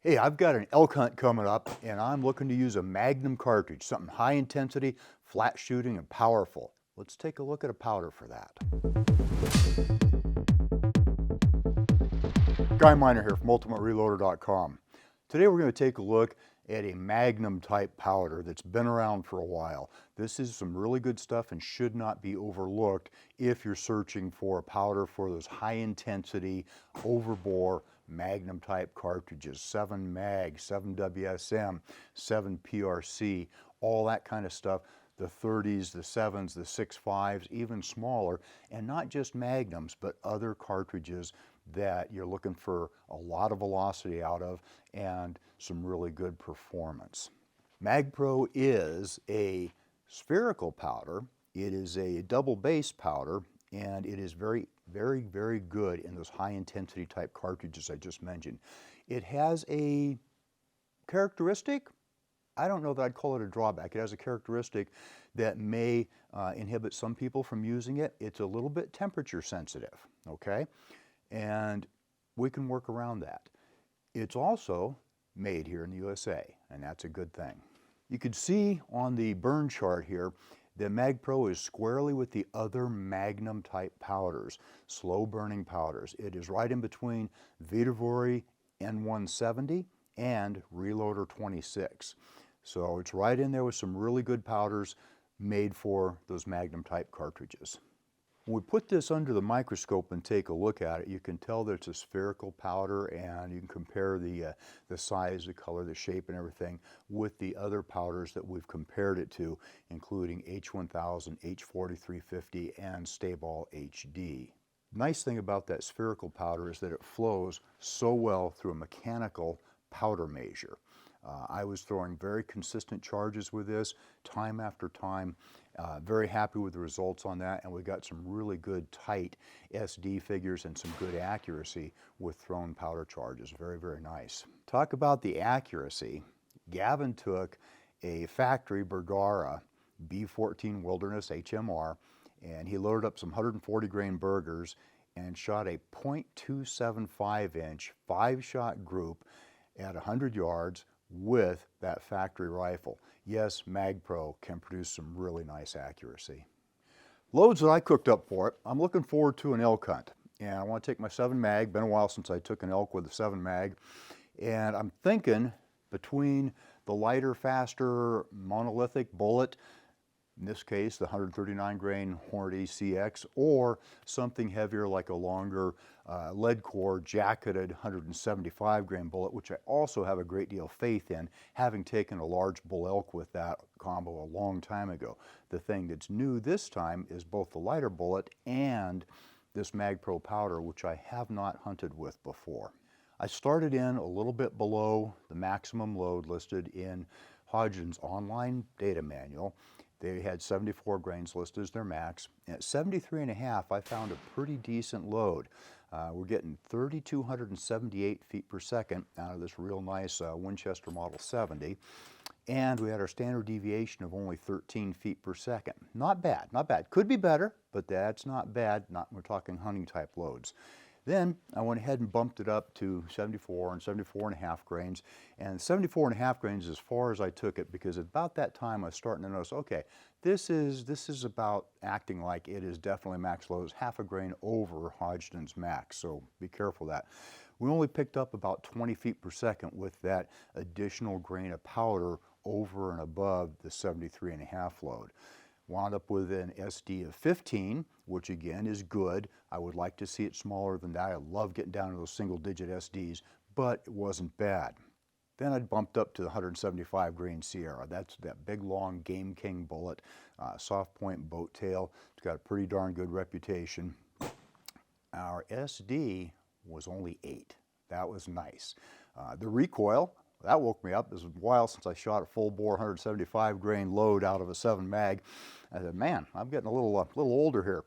Hey, I've got an elk hunt coming up and I'm looking to use a Magnum cartridge, something high intensity, flat shooting, and powerful. Let's take a look at a powder for that. Guy Miner here from UltimateReloader.com. Today we're going to take a look at a Magnum type powder that's been around for a while. This is some really good stuff and should not be overlooked if you're searching for a powder for those high intensity, overbore Magnum type cartridges, 7 Mag, 7 WSM, 7 PRC, all that kind of stuff. The 30s, the 7s, the 6.5s, even smaller, and not just Magnums, but other cartridges that you're looking for a lot of velocity out of and some really good performance. Magpro is a spherical powder. It is a double base powder, and it is very good in those high intensity type cartridges I just mentioned. It has a characteristic, I don't know that I'd call it a drawback. It has a characteristic that may inhibit some people from using it. It's a little bit temperature sensitive, okay? And we can work around that. It's also made here in the USA, and that's a good thing. You can see on the burn chart here that Magpro is squarely with the other Magnum type powders, slow burning powders. It is right in between Vitavori N170 and Reloader 26. So it's right in there with some really good powders made for those Magnum type cartridges. When we put this under the microscope and take a look at it, you can tell that it's a spherical powder, and you can compare the size, the color, the shape, and everything with the other powders that we've compared it to, including H1000, H4350, and Stayball HD. Nice thing about that spherical powder is that it flows so well through a mechanical powder measure. I was throwing very consistent charges with this time after time. Very happy with the results on that, and we got some really good tight SD figures and some good accuracy with thrown powder charges. Very nice. Talk about the accuracy. Gavin took a factory Bergara B14 Wilderness HMR, and he loaded up some 140 grain burgers and shot a .275 inch 5-shot group at 100 yards with that factory rifle. Yes, Magpro can produce some really nice accuracy. Loads that I cooked up for it, I'm looking forward to an elk hunt. And I want to take my 7 Mag, been a while since I took an elk with a 7 Mag. And I'm thinking between the lighter, faster, monolithic bullet, in this case the 139 grain Hornady CX, or something heavier like a longer lead core jacketed 175 grain bullet, which I also have a great deal of faith in, having taken a large bull elk with that combo a long time ago. The thing that's new this time is both the lighter bullet and this Magpro powder, which I have not hunted with before. I started in a little bit below the maximum load listed in Hodgson's online data manual. They had 74 grains listed as their max. And at 73.5, I found a pretty decent load. We're getting 3,278 feet per second out of this real nice Winchester Model 70. And we had our standard deviation of only 13 feet per second. Not bad, not bad. Could be better, but that's not bad. We're talking hunting type loads. Then I went ahead and bumped it up to 74 and 74.5 grains, and 74.5 grains as far as I took it, because at about that time I was starting to notice, okay, this is about acting like it is definitely max load. It's half a grain over Hodgson's max, so be careful of that. We only picked up about 20 feet per second with that additional grain of powder over and above the 73.5 load. Wound up with an SD of 15, which again is good. I would like to see it smaller than that. I love getting down to those single digit SDs, but it wasn't bad. Then I bumped up to the 175 grain Sierra. That's that big long Game King bullet, soft point boat tail. It's got a pretty darn good reputation. Our SD was only 8. That was nice. The recoil, that woke me up. It was a while since I shot a full bore 175 grain load out of a 7 Mag. I said, man, I'm getting a little older here.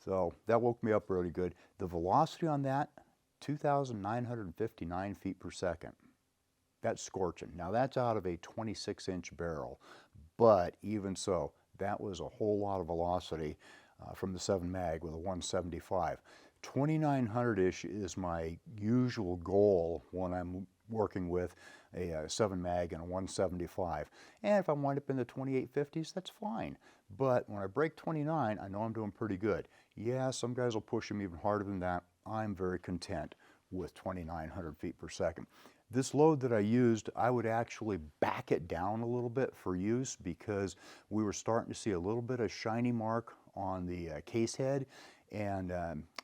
So that woke me up really good. The velocity on that, 2,959 feet per second. That's scorching. Now that's out of a 26-inch barrel, but even so, that was a whole lot of velocity from the 7 Mag with a 175. 2,900-ish is my usual goal when I'm working with a 7 mag and a 175. And if I wind up in the 2850s, that's fine. But when I break 29, I know I'm doing pretty good. Yeah, some guys will push them even harder than that. I'm very content with 2,900 feet per second. This load that I used, I would actually back it down a little bit for use because we were starting to see a little bit of shiny mark on the case head, and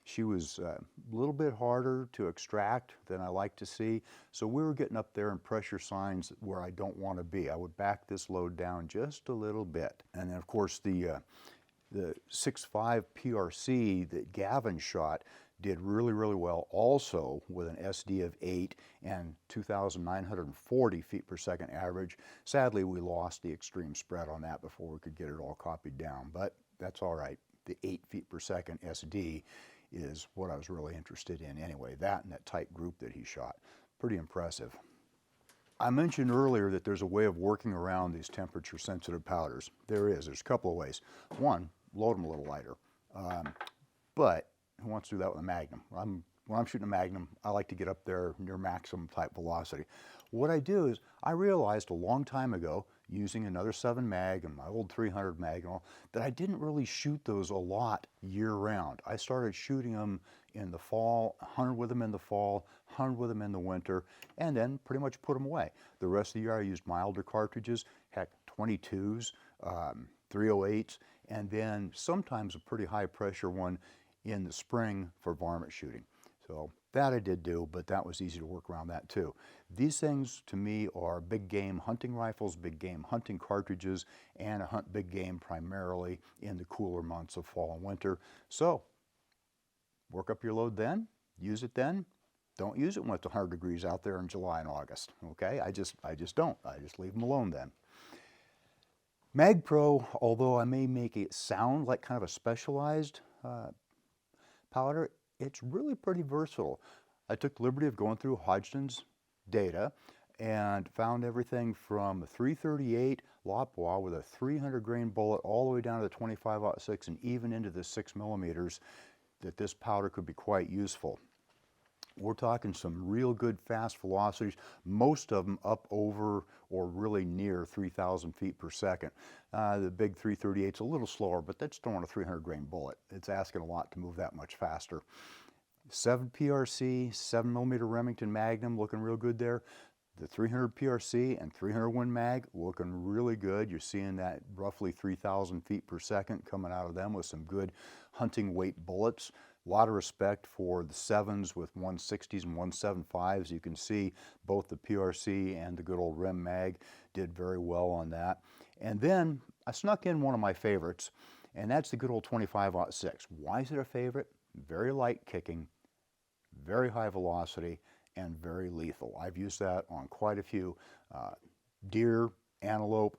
she was a little bit harder to extract than I like to see. So we were getting up there in pressure signs where I don't want to be. I would back this load down just a little bit. And then of course the 6.5 PRC that Gavin shot did really, really well also with an SD of 8 and 2,940 feet per second average. Sadly, we lost the extreme spread on that before we could get it all copied down, but that's all right. The 8 feet per second SD is what I was really interested in anyway. That and that tight group that he shot. Pretty impressive. I mentioned earlier that there's a way of working around these temperature sensitive powders. There's a couple of ways. One, load them a little lighter. But who wants to do that with a Magnum? When I'm shooting a Magnum, I like to get up there near maximum type velocity. What I do is, I realized a long time ago, using another 7 mag and my old 300 mag and all, that I didn't really shoot those a lot year round. I started shooting them in the fall, 100 with them in the fall, 100 with them in the winter, and then pretty much put them away. The rest of the year I used milder cartridges, heck, 22s, 308s, and then sometimes a pretty high pressure one in the spring for varmint shooting. So that I did do, but that was easy to work around that too. These things to me are big game hunting rifles, big game hunting cartridges, and I hunt big game primarily in the cooler months of fall and winter. So work up your load then, use it then. Don't use it when it's 100 degrees out there in July and August, okay? I just don't. I just leave them alone then. Magpro, although I may make it sound like kind of a specialized powder, it's really pretty versatile. I took the liberty of going through Hodgdon's data and found everything from a 338 Lopwa with a 300 grain bullet all the way down to the 25-06 and even into the 6 millimeters that this powder could be quite useful. We're talking some real good fast velocities, most of them up over or really near 3,000 feet per second. The big 338's a little slower, but that's still on a 300 grain bullet. It's asking a lot to move that much faster. 7 PRC, 7 millimeter Remington Magnum looking real good there. The 300 PRC and 300 Win Mag looking really good. You're seeing that roughly 3,000 feet per second coming out of them with some good hunting weight bullets. A lot of respect for the 7s with 160s and 175s. You can see both the PRC and the good old Rem Mag did very well on that. And then I snuck in one of my favorites, and that's the good old 25-06. Why is it a favorite? Very light kicking, very high velocity, and very lethal. I've used that on quite a few deer, antelope,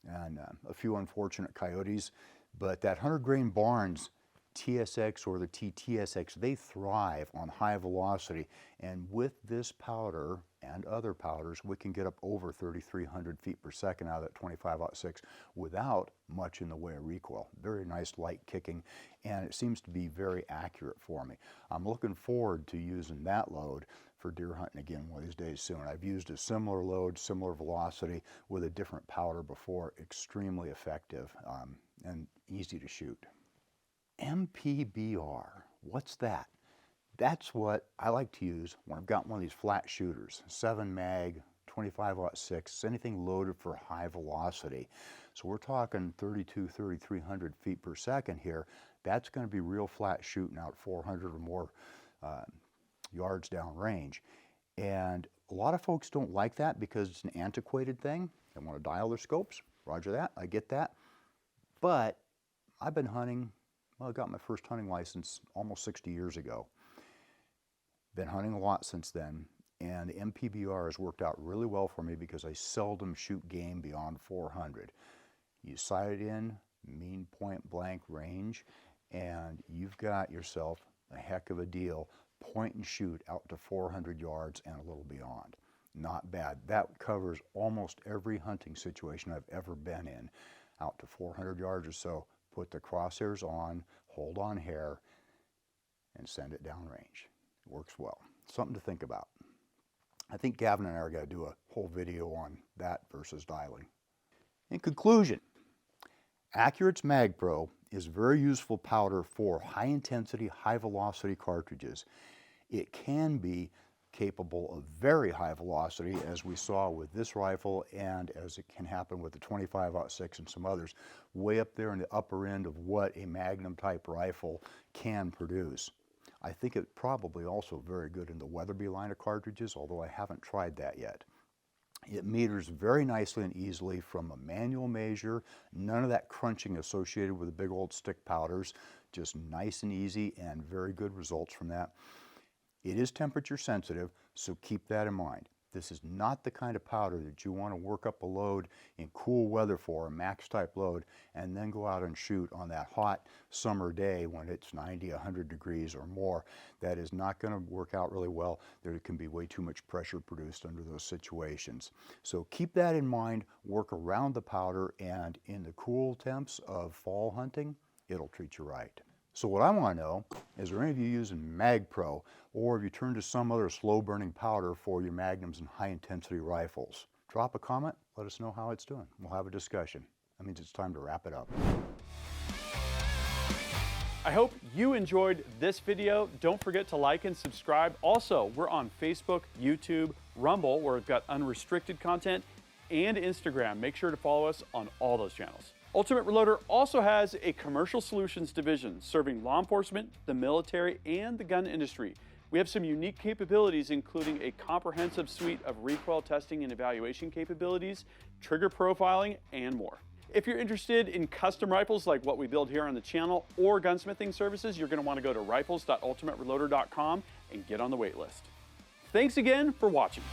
and a few unfortunate coyotes. But that 100 grain Barnes TSX or the TTSX, they thrive on high velocity, and with this powder and other powders we can get up over 3,300 feet per second out of that 25-06 without much in the way of recoil. Very nice light kicking, and it seems to be very accurate for me. I'm looking forward to using that load for deer hunting again one of these days soon. I've used a similar load, similar velocity with a different powder before. Extremely effective and easy to shoot. MPBR, what's that? That's what I like to use when I've got one of these flat shooters, 7 mag, 25-06, anything loaded for high velocity. So we're talking 3,300 feet per second here. That's going to be real flat shooting out 400 or more yards down range. And a lot of folks don't like that because it's an antiquated thing. They want to dial their scopes. Roger that, I get that. But I've been hunting, well, I got my first hunting license almost 60 years ago. Been hunting a lot since then, and the MPBR has worked out really well for me because I seldom shoot game beyond 400. You sight it in, mean point blank range, and you've got yourself a heck of a deal. Point and shoot out to 400 yards and a little beyond. Not bad. That covers almost every hunting situation I've ever been in. Out to 400 yards or so, put the crosshairs on, hold on hair, and send it downrange. It works well. Something to think about. I think Gavin and I are going to do a whole video on that versus dialing. In conclusion, Accurate's Magpro is a very useful powder for high intensity, high velocity cartridges. It can be capable of very high velocity, as we saw with this rifle, and as it can happen with the 25-06 and some others, way up there in the upper end of what a Magnum type rifle can produce. I think it's probably also very good in the Weatherby line of cartridges, although I haven't tried that yet. It meters very nicely and easily from a manual measure, none of that crunching associated with the big old stick powders, just nice and easy and very good results from that. It is temperature sensitive, so keep that in mind. This is not the kind of powder that you want to work up a load in cool weather for, a max type load, and then go out and shoot on that hot summer day when it's 90, 100 degrees or more. That is not going to work out really well. There can be way too much pressure produced under those situations. So keep that in mind, work around the powder, and in the cool temps of fall hunting, it'll treat you right. So what I want to know is, are any of you using Magpro, or have you turned to some other slow burning powder for your Magnums and high intensity rifles? Drop a comment, let us know how it's doing. We'll have a discussion. That means it's time to wrap it up. I hope you enjoyed this video. Don't forget to like and subscribe. Also, we're on Facebook, YouTube, Rumble, where we've got unrestricted content, and Instagram. Make sure to follow us on all those channels. Ultimate Reloader also has a commercial solutions division serving law enforcement, the military, and the gun industry. We have some unique capabilities, including a comprehensive suite of recoil testing and evaluation capabilities, trigger profiling, and more. If you're interested in custom rifles like what we build here on the channel, or gunsmithing services, you're going to want to go to rifles.ultimatereloader.com and get on the wait list. Thanks again for watching.